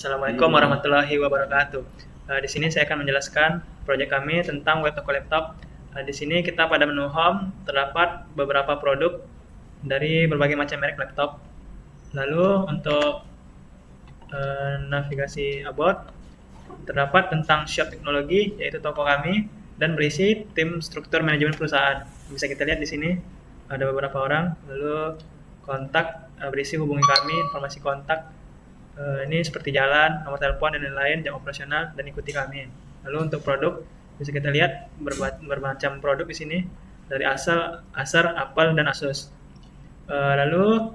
Assalamualaikum warahmatullahi wabarakatuh. Di sini saya akan menjelaskan proyek kami tentang web toko laptop. Di sini kita pada menu home terdapat beberapa produk dari berbagai macam merek laptop. Lalu untuk navigasi about terdapat tentang shop teknologi yaitu toko kami dan berisi tim struktur manajemen perusahaan. Bisa kita lihat di sini ada beberapa orang. Lalu kontak berisi hubungi kami, informasi kontak. Ini seperti jalan, nomor telepon dan lain-lain, jam operasional dan ikuti kami. Lalu untuk produk bisa kita lihat bermacam produk di sini dari Acer, Apple dan Asus. Lalu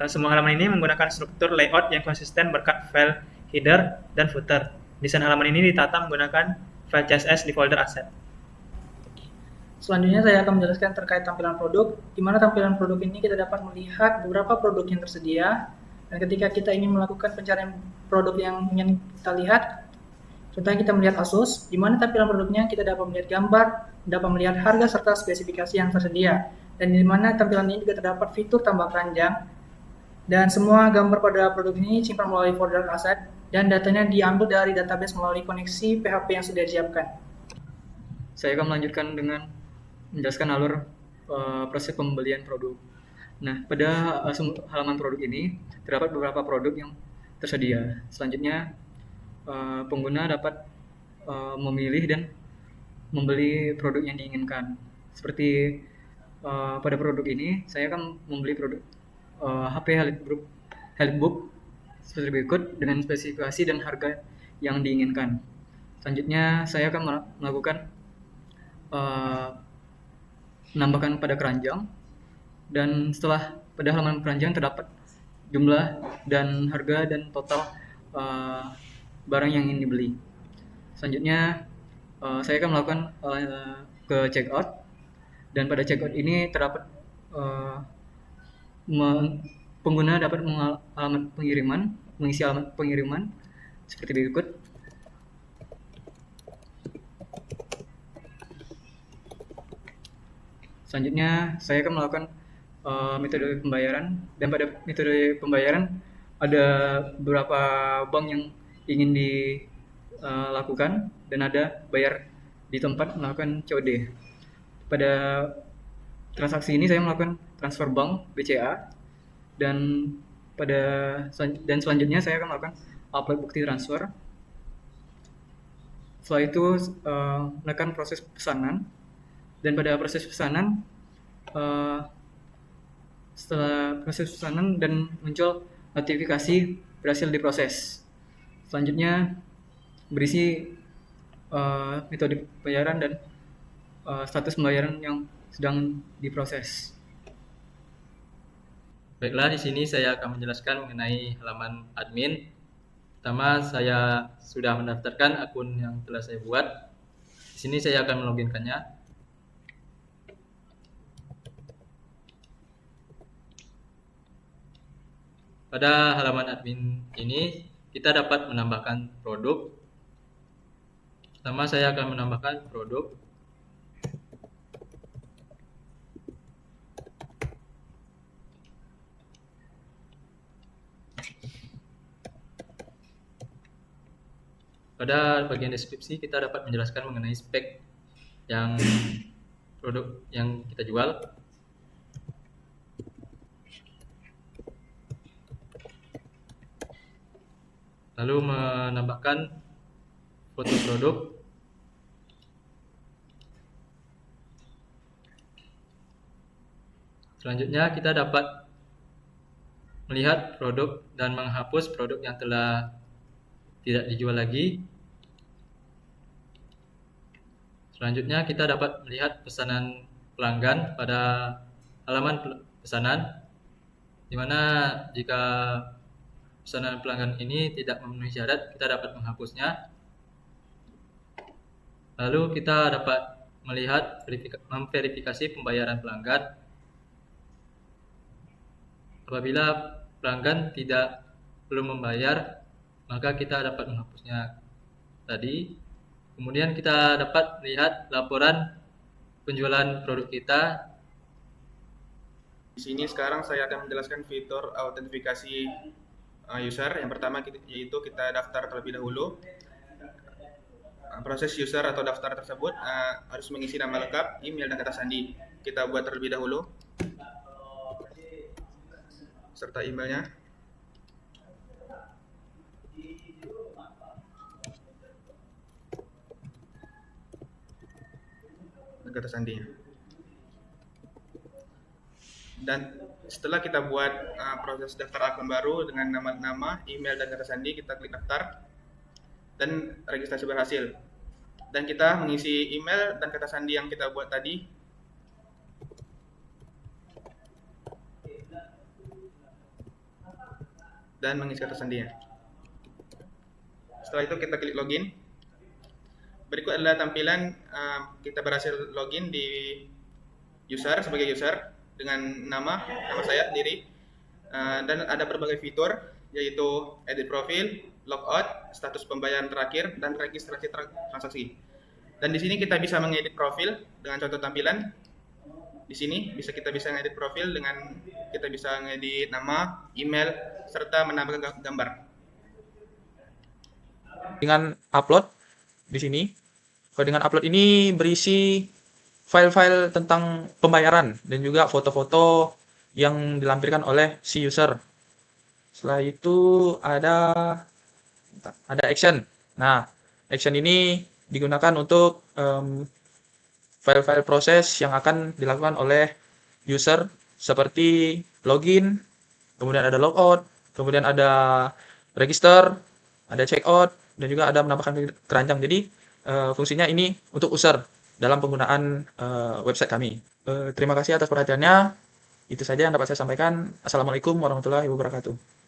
semua halaman ini menggunakan struktur layout yang konsisten berkat file header dan footer. Desain halaman ini ditata menggunakan file CSS di folder aset. Selanjutnya saya akan menjelaskan terkait tampilan produk, di mana tampilan produk ini kita dapat melihat beberapa produk yang tersedia, dan ketika kita ingin melakukan pencarian produk yang ingin kita lihat, contohnya kita melihat Asus, di mana tampilan produknya kita dapat melihat gambar, dapat melihat harga serta spesifikasi yang tersedia, dan di mana tampilan ini juga terdapat fitur tambah keranjang, dan semua gambar pada produk ini simpan melalui folder aset, dan datanya diambil dari database melalui koneksi PHP yang sudah disiapkan. Saya akan melanjutkan dengan menjelaskan alur proses pembelian produk. Nah, pada halaman produk ini terdapat beberapa produk yang tersedia. Selanjutnya, pengguna dapat memilih dan membeli produk yang diinginkan. Seperti pada produk ini, saya akan membeli produk HP HelpBook seperti berikut dengan spesifikasi dan harga yang diinginkan. Selanjutnya, saya akan melakukan menambahkan pada keranjang, dan setelah pada halaman keranjang terdapat jumlah dan harga dan total barang yang ingin dibeli. Selanjutnya saya akan melakukan ke checkout, dan pada checkout ini terdapat pengguna dapat mengisi alamat pengiriman seperti berikut. Selanjutnya saya akan melakukan metode pembayaran, dan pada metode pembayaran ada beberapa bank yang ingin dilakukan, dan ada bayar di tempat melakukan COD. Pada transaksi ini saya melakukan transfer bank BCA, dan selanjutnya saya akan melakukan upload bukti transfer. Setelah itu menekan proses pesanan, dan pada proses pesanan setelah proses pesanan dan muncul notifikasi berhasil diproses. Selanjutnya berisi metode pembayaran dan status pembayaran yang sedang diproses. Baiklah, di sini saya akan menjelaskan mengenai halaman admin. Pertama, saya sudah mendaftarkan akun yang telah saya buat. Di sini saya akan meloginkannya. Pada halaman admin ini kita dapat menambahkan produk. Pertama, saya akan menambahkan produk. Pada bagian deskripsi kita dapat menjelaskan mengenai spek yang produk yang kita jual. Lalu menambahkan foto produk. Selanjutnya kita dapat melihat produk dan menghapus produk yang telah tidak dijual lagi. Selanjutnya kita dapat melihat pesanan pelanggan pada halaman pesanan, di mana jika pesanan pelanggan ini tidak memenuhi syarat, kita dapat menghapusnya. Lalu kita dapat melihat memverifikasi pembayaran pelanggan. Apabila pelanggan belum membayar, maka kita dapat menghapusnya tadi. Kemudian kita dapat melihat laporan penjualan produk kita. Di sini sekarang saya akan menjelaskan fitur autentifikasi user. Yang pertama yaitu kita daftar terlebih dahulu. Proses user atau daftar tersebut harus mengisi nama lengkap, email, dan kata sandi. Kita buat terlebih dahulu serta emailnya. Dan kata sandinya. Dan setelah kita buat proses daftar akun baru dengan nama, email, dan kata sandi, kita klik daftar dan registrasi berhasil. Dan kita mengisi email dan kata sandi yang kita buat tadi. Dan mengisi kata sandinya. Setelah itu kita klik login. Berikut adalah tampilan kita berhasil login di user sebagai user dengan nama saya sendiri, dan ada berbagai fitur yaitu edit profil, logout, status pembayaran terakhir, dan registrasi transaksi. Dan di sini kita bisa mengedit profil dengan contoh tampilan. Di sini kita bisa mengedit profil dengan kita bisa mengedit nama, email, serta menambahkan gambar. Dengan upload di sini, kalau dengan upload ini berisi file-file tentang pembayaran dan juga foto-foto yang dilampirkan oleh si user. Setelah itu ada action. Nah, action ini digunakan untuk file-file proses yang akan dilakukan oleh user seperti login, kemudian ada logout, kemudian ada register, ada checkout, dan juga ada menambahkan keranjang. Jadi fungsinya ini untuk user dalam penggunaan website kami. Terima kasih atas perhatiannya. Itu saja yang dapat saya sampaikan. Assalamualaikum warahmatullahi wabarakatuh.